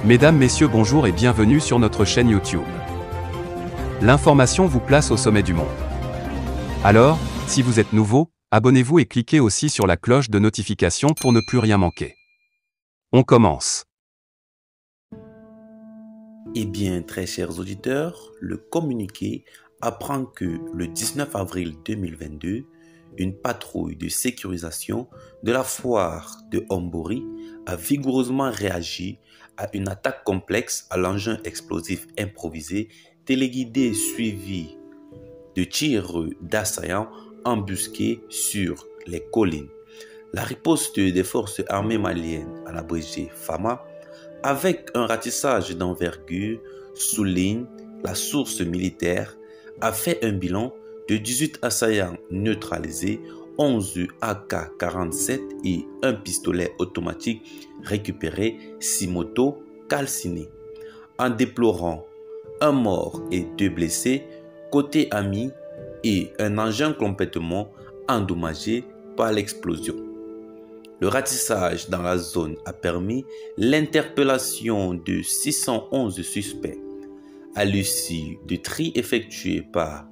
Mesdames, Messieurs, bonjour et bienvenue sur notre chaîne YouTube. L'information vous place au sommet du monde. Alors, si vous êtes nouveau, abonnez-vous et cliquez aussi sur la cloche de notification pour ne plus rien manquer. On commence. Eh bien, très chers auditeurs, le communiqué apprend que le 19 avril 2022, une patrouille de sécurisation de la foire de Hombori a vigoureusement réagi à une attaque complexe à l'engin explosif improvisé téléguidé suivi de tirs d'assaillants embusqués sur les collines. La riposte des forces armées maliennes, à l'abrégé FAMA, avec un ratissage d'envergure, souligne la source militaire, a fait un bilan de 18 assaillants neutralisés, 11 AK-47 et un pistolet automatique récupéré, 6 motos calcinées. En déplorant un mort et 2 blessés côté ami et un engin complètement endommagé par l'explosion. Le ratissage dans la zone a permis l'interpellation de 611 suspects. À l'issue du tri effectué par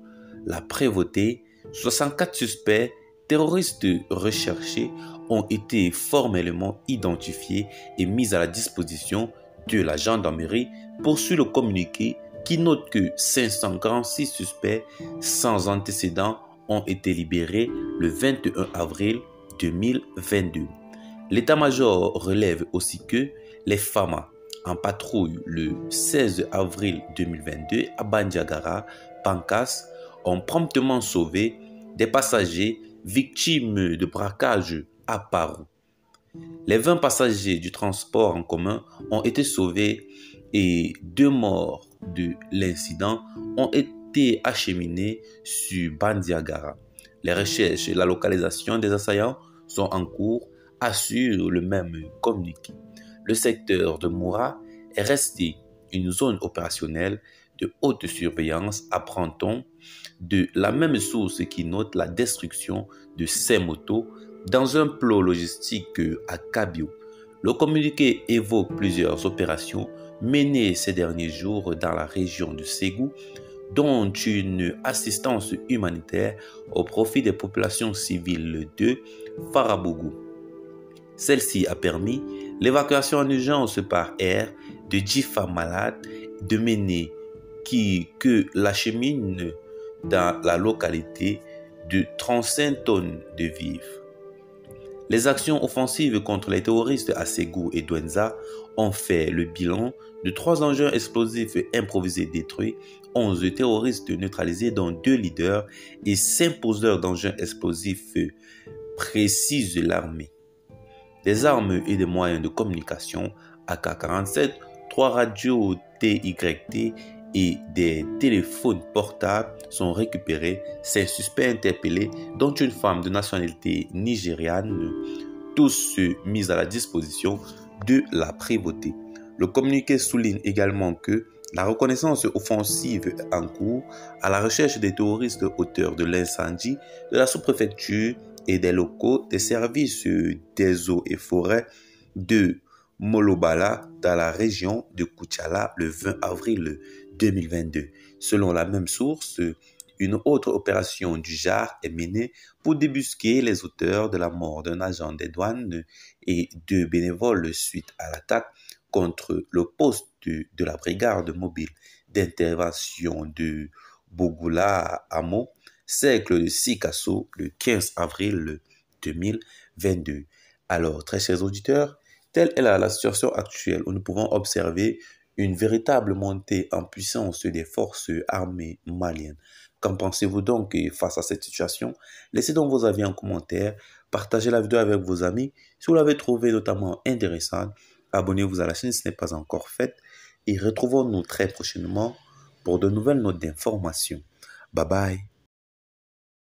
la prévôté, 64 suspects terroristes recherchés ont été formellement identifiés et mis à la disposition de la gendarmerie, poursuit le communiqué qui note que 546 suspects sans antécédents ont été libérés le 21 avril 2022. L'état-major relève aussi que les FAMA en patrouille le 16 avril 2022 à Bandiagara, Pancas, ont promptement sauvé des passagers victimes de braquage à Parou. Les 20 passagers du transport en commun ont été sauvés et 2 morts de l'incident ont été acheminés sur Bandiagara. Les recherches et la localisation des assaillants sont en cours, assure le même communiqué. Le secteur de Moura est resté une zone opérationnelle de haute surveillance, apprend-on, de la même source qui note la destruction de 5 motos dans un plot logistique à Kabio. Le communiqué évoque plusieurs opérations menées ces derniers jours dans la région de Ségou, dont une assistance humanitaire au profit des populations civiles de Farabougou. Celle-ci a permis l'évacuation en urgence par air de 10 femmes malades de Méné que l'acheminent dans la localité de 35 tonnes de vivres. Les actions offensives contre les terroristes à Ségou et Douenza ont fait le bilan de 3 engins explosifs improvisés détruits, 11 terroristes neutralisés dont 2 leaders et 5 poseurs d'engins explosifs, précise l'armée. Des armes et des moyens de communication AK-47, 3 radios TYT et des téléphones portables sont récupérés. 5 suspects interpellés, dont une femme de nationalité nigériane, tous mis à la disposition de la prévôté. Le communiqué souligne également que la reconnaissance offensive est en cours à la recherche des terroristes auteurs de l'incendie de la sous-préfecture et des locaux des services des eaux et forêts de Molobala dans la région de Koutiala le 20 avril 2022. Selon la même source, une autre opération du genre est menée pour débusquer les auteurs de la mort d'un agent des douanes et 2 bénévoles suite à l'attaque contre le poste de la brigade mobile d'intervention de Bougoula Amo, cercle de Sikasso, le 15 avril 2022. Alors, très chers auditeurs, telle est la situation actuelle où nous pouvons observer une véritable montée en puissance des forces armées maliennes. Qu'en pensez-vous donc face à cette situation? Laissez donc vos avis en commentaire, partagez la vidéo avec vos amis. Si vous l'avez trouvée notamment intéressante, abonnez-vous à la chaîne si ce n'est pas encore fait et retrouvons-nous très prochainement pour de nouvelles notes d'information. Bye bye.